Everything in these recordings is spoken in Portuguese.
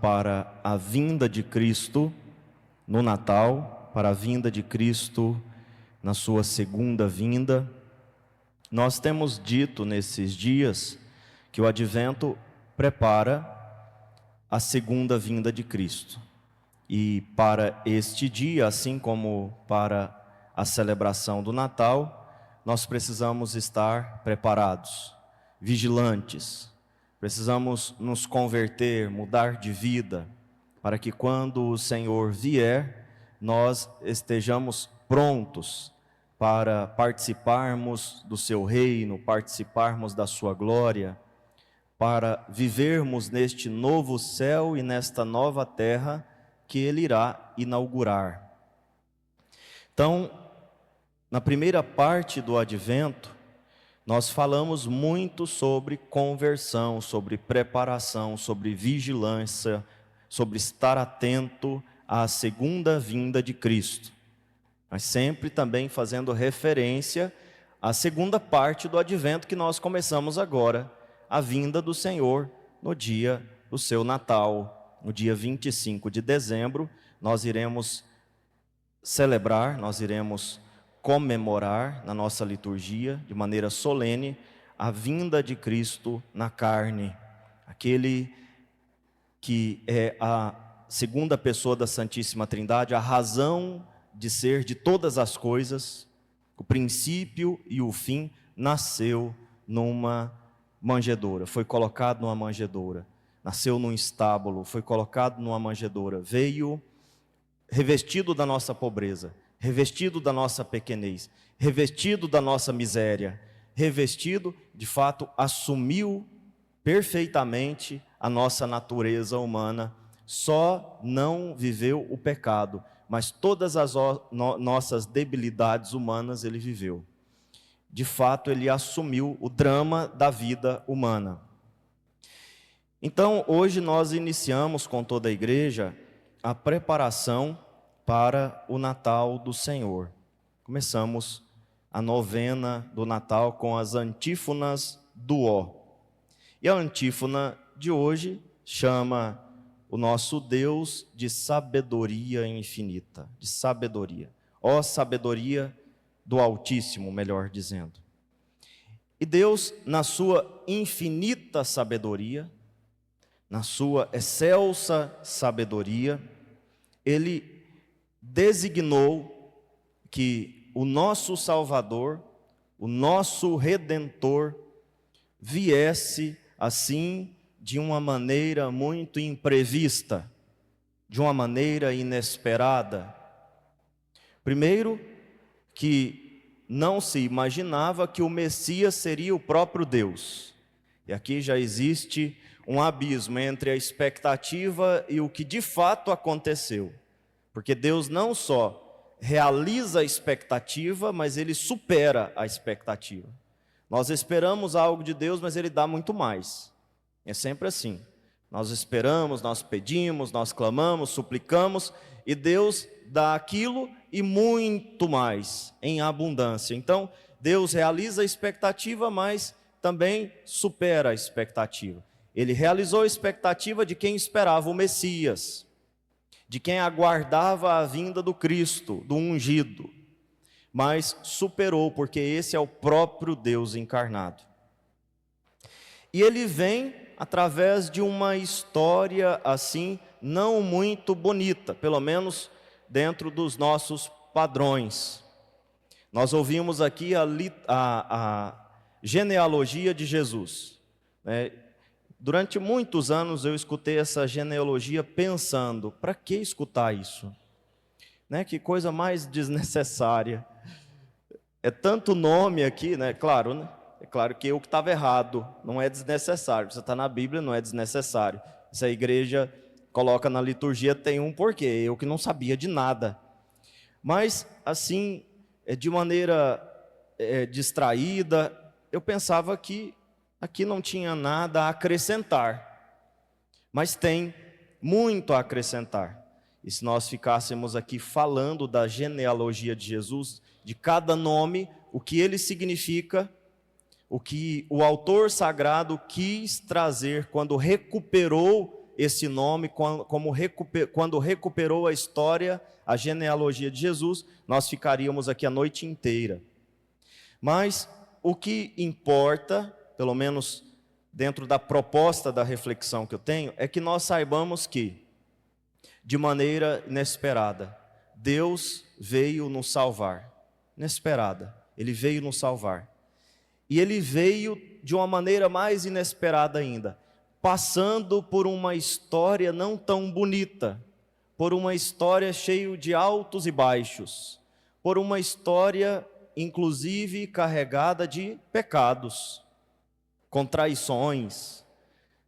Para a vinda de Cristo no Natal, para a vinda de Cristo na sua segunda vinda. Nós temos dito nesses dias que o advento prepara a segunda vinda de Cristo. E para este dia, assim como para a celebração do Natal, nós precisamos estar preparados, vigilantes. Precisamos nos converter, mudar de vida, para que quando o Senhor vier, nós estejamos prontos para participarmos do seu reino, participarmos da sua glória, para vivermos neste novo céu e nesta nova terra que Ele irá inaugurar. Então, na primeira parte do advento, nós falamos muito sobre conversão, sobre preparação, sobre vigilância, sobre estar atento à segunda vinda de Cristo. Mas sempre também fazendo referência à segunda parte do advento que nós começamos agora, a vinda do Senhor no dia do seu Natal, no dia 25 de dezembro, nós iremos celebrar, nós iremos comemorar na nossa liturgia, de maneira solene, a vinda de Cristo na carne, aquele que é a segunda pessoa da Santíssima Trindade, a razão de ser de todas as coisas, o princípio e o fim, nasceu numa manjedoura, foi colocado numa manjedoura, nasceu num estábulo, foi colocado numa manjedoura, veio revestido da nossa pobreza, revestido da nossa pequenez, revestido da nossa miséria, revestido, de fato, assumiu perfeitamente a nossa natureza humana, só não viveu o pecado, mas todas as nossas debilidades humanas ele viveu. De fato, ele assumiu o drama da vida humana. Então, hoje nós iniciamos com toda a igreja a preparação para o Natal do Senhor. Começamos a novena do Natal com as antífonas do Ó. E a antífona de hoje chama o nosso Deus de sabedoria infinita, de sabedoria. Ó sabedoria do Altíssimo, melhor dizendo. E Deus, na sua infinita sabedoria, na sua excelsa sabedoria, Ele designou que o nosso Salvador, o nosso Redentor, viesse assim de uma maneira muito imprevista, de uma maneira inesperada. Primeiro, que não se imaginava que o Messias seria o próprio Deus. E aqui já existe um abismo entre a expectativa e o que de fato aconteceu. Porque Deus não só realiza a expectativa, mas Ele supera a expectativa. Nós esperamos algo de Deus, mas Ele dá muito mais. É sempre assim. Nós esperamos, nós pedimos, nós clamamos, suplicamos, e Deus dá aquilo e muito mais, em abundância. Então, Deus realiza a expectativa, mas também supera a expectativa. Ele realizou a expectativa de quem esperava o Messias, de quem aguardava a vinda do Cristo, do ungido, mas superou, porque esse é o próprio Deus encarnado. E ele vem através de uma história assim, não muito bonita, pelo menos dentro dos nossos padrões. Nós ouvimos aqui a genealogia de Jesus, né? Durante muitos anos eu escutei essa genealogia pensando, para que escutar isso? Né? Que coisa mais desnecessária. É tanto nome aqui, né? Claro, né? É claro que eu que estava errado, não é desnecessário. Você está na Bíblia, não é desnecessário. Se a igreja coloca na liturgia, tem um porquê, eu que não sabia de nada. Mas, assim, de maneira distraída, eu pensava que aqui não tinha nada a acrescentar, mas tem muito a acrescentar. E se nós ficássemos aqui falando da genealogia de Jesus, de cada nome, o que ele significa, o que o autor sagrado quis trazer quando recuperou esse nome quando recuperou a história, a genealogia de Jesus, nós ficaríamos aqui a noite inteira. Mas o que importa, pelo menos dentro da proposta da reflexão que eu tenho, é que nós saibamos que, de maneira inesperada, Deus veio nos salvar. Inesperada, Ele veio nos salvar. E Ele veio de uma maneira mais inesperada ainda, passando por uma história não tão bonita, por uma história cheia de altos e baixos, por uma história inclusive carregada de pecados, contradições.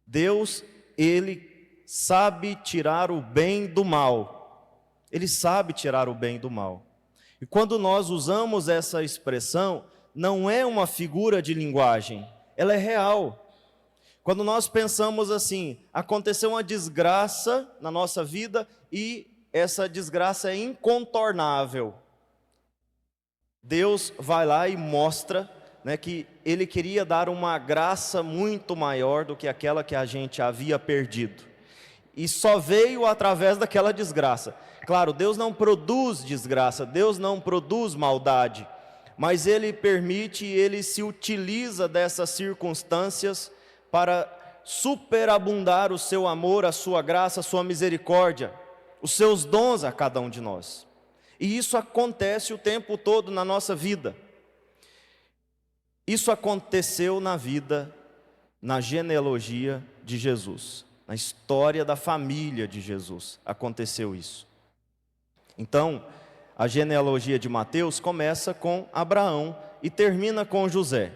Deus, Ele sabe tirar o bem do mal. Ele sabe tirar o bem do mal. E quando nós usamos essa expressão, não é uma figura de linguagem, ela é real. Quando nós pensamos assim, aconteceu uma desgraça na nossa vida e essa desgraça é incontornável. Deus vai lá e mostra, né, que Ele queria dar uma graça muito maior do que aquela que a gente havia perdido. E só veio através daquela desgraça. Claro, Deus não produz desgraça, Deus não produz maldade, mas Ele permite e Ele se utiliza dessas circunstâncias para superabundar o seu amor, a sua graça, a sua misericórdia, os seus dons a cada um de nós. E isso acontece o tempo todo na nossa vida. Isso aconteceu na vida, na genealogia de Jesus, na história da família de Jesus, aconteceu isso. Então, a genealogia de Mateus começa com Abraão e termina com José.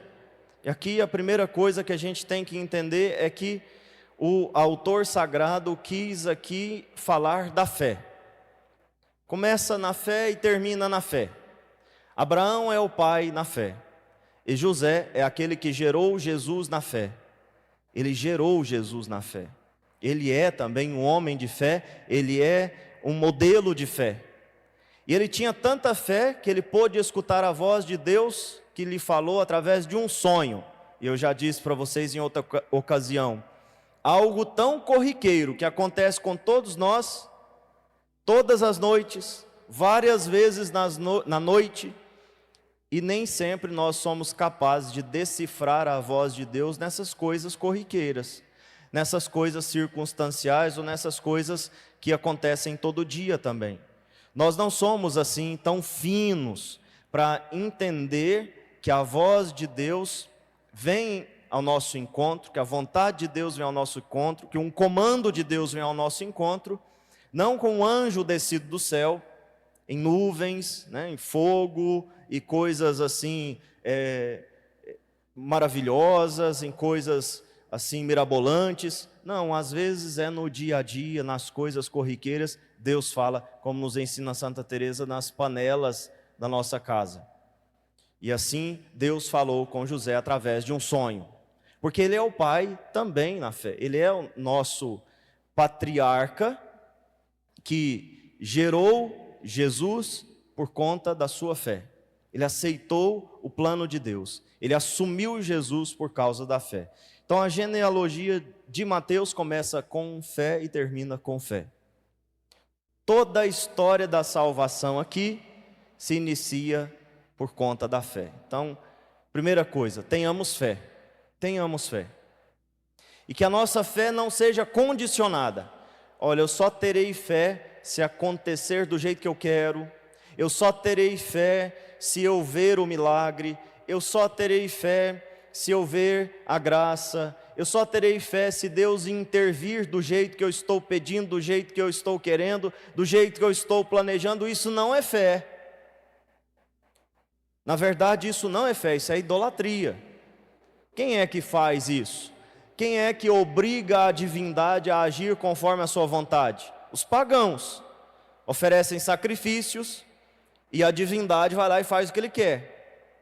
E aqui a primeira coisa que a gente tem que entender é que o autor sagrado quis aqui falar da fé. Começa na fé e termina na fé. Abraão é o pai na fé. E José é aquele que gerou Jesus na fé. Ele gerou Jesus na fé. Ele é também um homem de fé, ele é um modelo de fé. E ele tinha tanta fé que ele pôde escutar a voz de Deus que lhe falou através de um sonho. E eu já disse para vocês em outra ocasião, algo tão corriqueiro que acontece com todos nós, todas as noites, várias vezes na noite, e nem sempre nós somos capazes de decifrar a voz de Deus nessas coisas corriqueiras, nessas coisas circunstanciais ou nessas coisas que acontecem todo dia também. Nós não somos assim tão finos para entender que a voz de Deus vem ao nosso encontro, que a vontade de Deus vem ao nosso encontro, que um comando de Deus vem ao nosso encontro, não com um anjo descido do céu, em nuvens, né, em fogo e coisas assim maravilhosas, em coisas assim mirabolantes. Não, às vezes é no dia a dia, nas coisas corriqueiras, Deus fala, como nos ensina Santa Teresa, nas panelas da nossa casa. E assim Deus falou com José através de um sonho, porque ele é o pai também na fé, ele é o nosso patriarca que gerou Jesus por conta da sua fé. Ele aceitou o plano de Deus, ele assumiu Jesus por causa da fé. Então a genealogia de Mateus começa com fé e termina com fé. Toda a história da salvação aqui se inicia por conta da fé. Então, primeira coisa, tenhamos fé. Tenhamos fé. E que a nossa fé não seja condicionada. Olha, eu só terei fé se acontecer do jeito que eu quero. Eu só terei fé se eu ver o milagre. Eu só terei fé se eu ver a graça. Eu só terei fé se Deus intervir do jeito que eu estou pedindo, do jeito que eu estou querendo, do jeito que eu estou planejando. Isso não é fé. Na verdade, isso não é fé, isso é idolatria. Quem é que faz isso? Quem é que obriga a divindade a agir conforme a sua vontade? Os pagãos oferecem sacrifícios e a divindade vai lá e faz o que ele quer.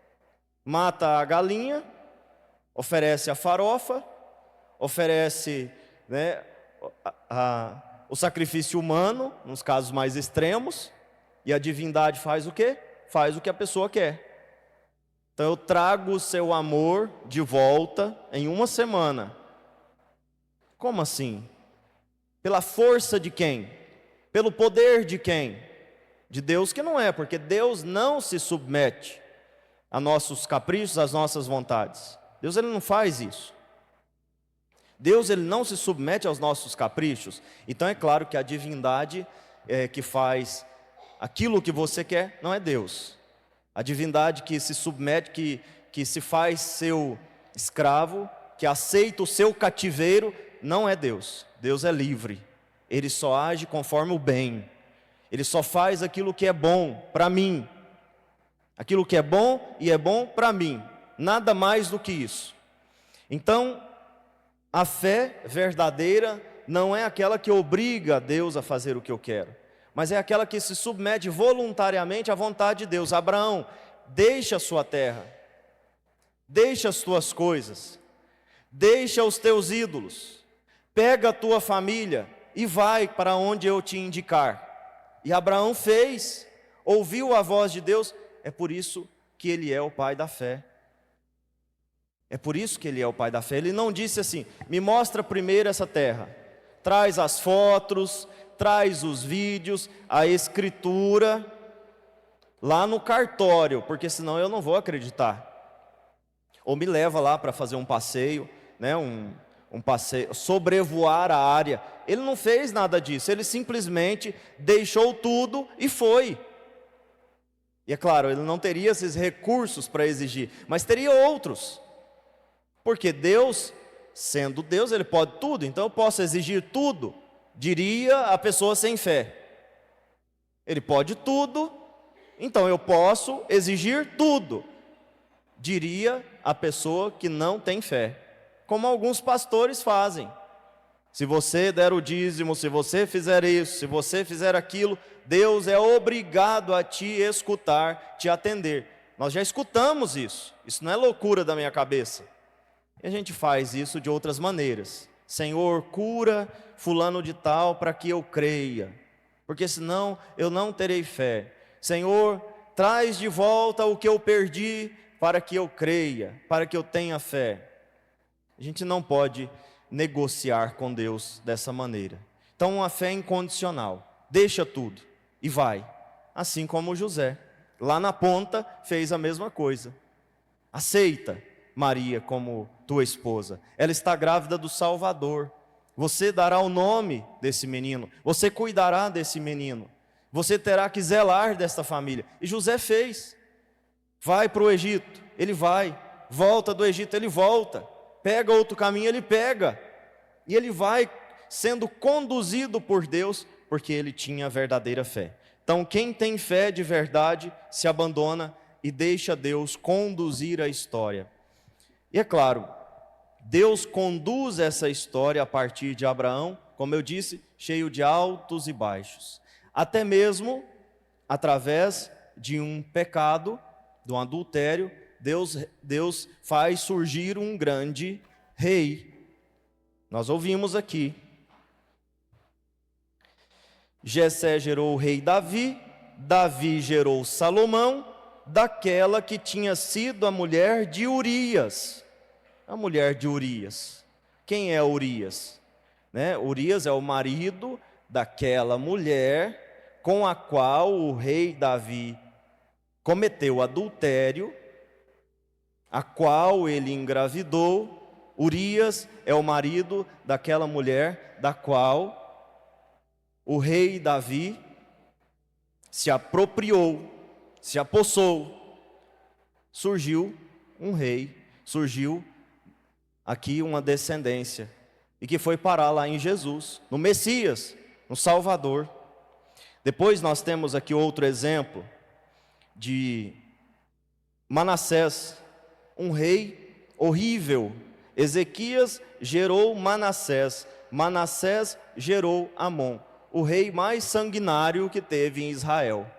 Mata a galinha, oferece a farofa, oferece, né, o sacrifício humano, nos casos mais extremos, e a divindade faz o quê? Faz o que a pessoa quer. Então eu trago o seu amor de volta em uma semana. Como assim? Pela força de quem? Pelo poder de quem? De Deus que não é, porque Deus não se submete a nossos caprichos, às nossas vontades. Deus ele não faz isso. Deus ele não se submete aos nossos caprichos. Então é claro que a divindade que faz aquilo que você quer não é Deus. A divindade que se submete, que se faz seu escravo, que aceita o seu cativeiro, não é Deus. Deus é livre. Ele só age conforme o bem. Ele só faz aquilo que é bom para mim. Aquilo que é bom e é bom para mim. Nada mais do que isso. Então, a fé verdadeira não é aquela que obriga a Deus a fazer o que eu quero, mas é aquela que se submete voluntariamente à vontade de Deus. Abraão, deixa a sua terra, deixa as tuas coisas, deixa os teus ídolos, pega a tua família e vai para onde eu te indicar. E Abraão fez, ouviu a voz de Deus, é por isso que ele é o pai da fé. É por isso que ele é o pai da fé. Ele não disse assim, me mostra primeiro essa terra, traz as fotos, traz os vídeos, a escritura, lá no cartório, porque senão eu não vou acreditar. Ou me leva lá para fazer um passeio, né, um passeio, sobrevoar a área. Ele não fez nada disso, ele simplesmente deixou tudo e foi. E é claro, ele não teria esses recursos para exigir, mas teria outros. Porque Deus, sendo Deus, Ele pode tudo, então eu posso exigir tudo, diria a pessoa sem fé. Ele pode tudo, então eu posso exigir tudo, diria a pessoa que não tem fé. Como alguns pastores fazem. Se você der o dízimo, se você fizer isso, se você fizer aquilo, Deus é obrigado a te escutar, te atender. Nós já escutamos isso não é loucura da minha cabeça. E a gente faz isso de outras maneiras. Senhor, cura fulano de tal para que eu creia, porque senão eu não terei fé. Senhor, traz de volta o que eu perdi para que eu creia, para que eu tenha fé. A gente não pode negociar com Deus dessa maneira. Então uma fé incondicional, deixa tudo e vai. Assim como José, lá na ponta fez a mesma coisa. Aceita Maria como tua esposa, ela está grávida do Salvador, você dará o nome desse menino, você cuidará desse menino, você terá que zelar desta família. E José fez. Vai para o Egito, ele vai. Volta do Egito, ele volta. Pega outro caminho, ele pega. E ele vai sendo conduzido por Deus, porque ele tinha verdadeira fé. Então quem tem fé de verdade se abandona e deixa Deus conduzir a história. E é claro, Deus conduz essa história a partir de Abraão, como eu disse, cheio de altos e baixos. Até mesmo através de um pecado, de um adultério, Deus faz surgir um grande rei. Nós ouvimos aqui. Jessé gerou o rei Davi, Davi gerou Salomão, daquela que tinha sido a mulher de Urias. A mulher de Urias. Quem é Urias? Urias é o marido daquela mulher com a qual o rei Davi cometeu adultério, a qual ele engravidou. Urias é o marido daquela mulher da qual o rei Davi se apropriou, se apossou. Surgiu um rei, surgiu aqui uma descendência, e que foi parar lá em Jesus, no Messias, no Salvador. Depois nós temos aqui outro exemplo de Manassés, um rei horrível. Ezequias gerou Manassés, Manassés gerou Amon, o rei mais sanguinário que teve em Israel,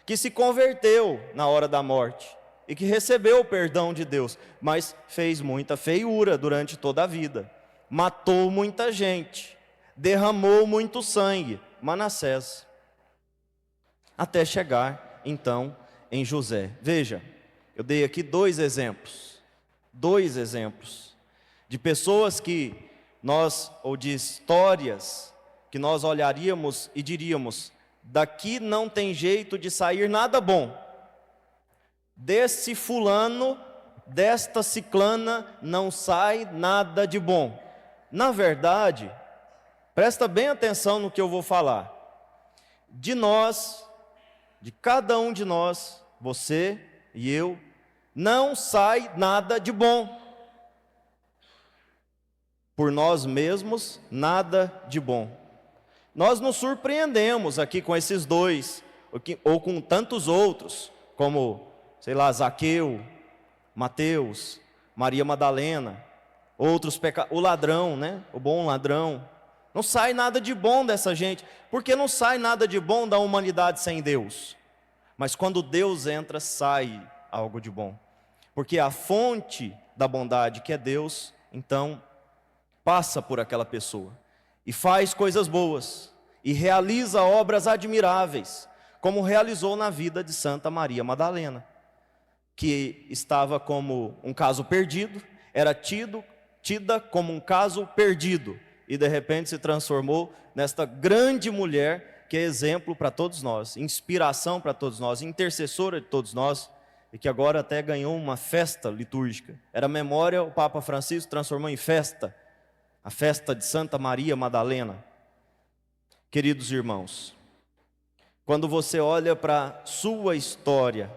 que se converteu na hora da morte e que recebeu o perdão de Deus, mas fez muita feiura durante toda a vida, matou muita gente, derramou muito sangue. Manassés, até chegar então em José. Veja, eu dei aqui dois exemplos de pessoas que ou de histórias que nós olharíamos e diríamos: daqui não tem jeito de sair nada bom. Desse fulano, desta ciclana, não sai nada de bom. Na verdade, presta bem atenção no que eu vou falar. De nós, de cada um de nós, você e eu, não sai nada de bom. Por nós mesmos, nada de bom. Nós nos surpreendemos aqui com esses dois, ou com tantos outros, como, sei lá, Zaqueu, Mateus, Maria Madalena, outros pecados, o ladrão, né? O bom ladrão. Não sai nada de bom dessa gente, porque não sai nada de bom da humanidade sem Deus. Mas quando Deus entra, sai algo de bom. Porque a fonte da bondade, que é Deus, então passa por aquela pessoa e faz coisas boas e realiza obras admiráveis, como realizou na vida de Santa Maria Madalena, que estava como um caso perdido, era tida como um caso perdido, e de repente se transformou nesta grande mulher que é exemplo para todos nós, inspiração para todos nós, intercessora de todos nós, e que agora até ganhou uma festa litúrgica. Era memória, o Papa Francisco transformou em festa, a festa de Santa Maria Madalena. Queridos irmãos, quando você olha para a sua história,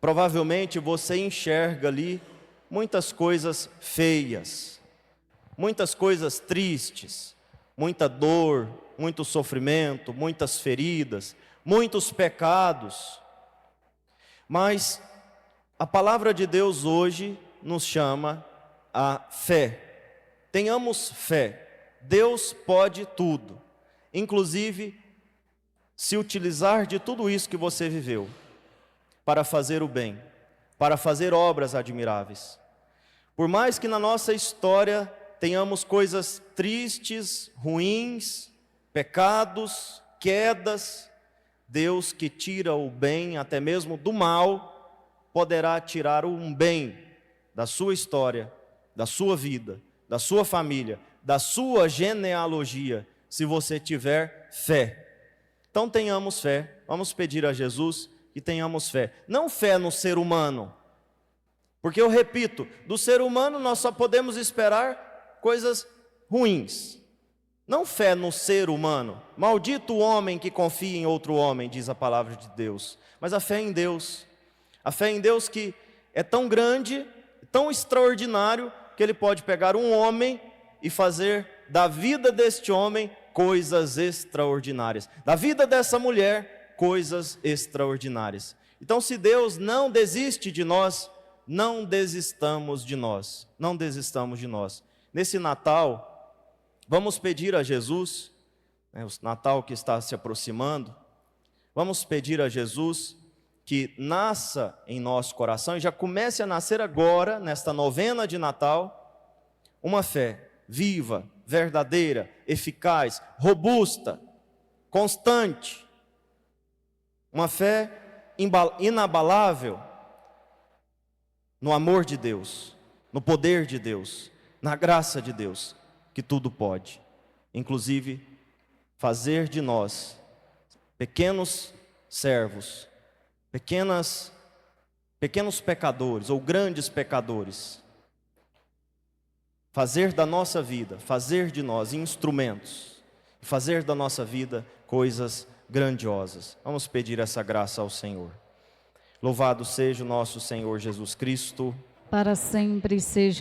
provavelmente você enxerga ali muitas coisas feias, muitas coisas tristes, muita dor, muito sofrimento, muitas feridas, muitos pecados. Mas a palavra de Deus hoje nos chama a fé. Tenhamos fé. Deus pode tudo, inclusive se utilizar de tudo isso que você viveu para fazer o bem, para fazer obras admiráveis. Por mais que na nossa história tenhamos coisas tristes, ruins, pecados, quedas, Deus que tira o bem até mesmo do mal, poderá tirar um bem da sua história, da sua vida, da sua família, da sua genealogia, se você tiver fé. Então tenhamos fé, vamos pedir a Jesus que tenhamos fé. Não fé no ser humano, porque eu repito, do ser humano nós só podemos esperar coisas ruins. Não fé no ser humano. Maldito o homem que confia em outro homem, diz a palavra de Deus. Mas a fé em Deus. A fé em Deus que é tão grande, tão extraordinário, que Ele pode pegar um homem e fazer da vida deste homem coisas extraordinárias. Da vida dessa mulher, coisas extraordinárias. Então, se Deus não desiste de nós, não desistamos de nós. Não desistamos de nós. Nesse Natal, vamos pedir a Jesus, o Natal que está se aproximando, vamos pedir a Jesus que nasça em nosso coração e já comece a nascer agora, nesta novena de Natal, uma fé viva, verdadeira, eficaz, robusta, constante, uma fé inabalável no amor de Deus, no poder de Deus, na graça de Deus, que tudo pode, inclusive fazer de nós pequenos servos, pequenos pecadores ou grandes pecadores, fazer da nossa vida, fazer de nós instrumentos, fazer da nossa vida coisas grandiosas. Vamos pedir essa graça ao Senhor. Louvado seja o nosso Senhor Jesus Cristo. Para sempre seja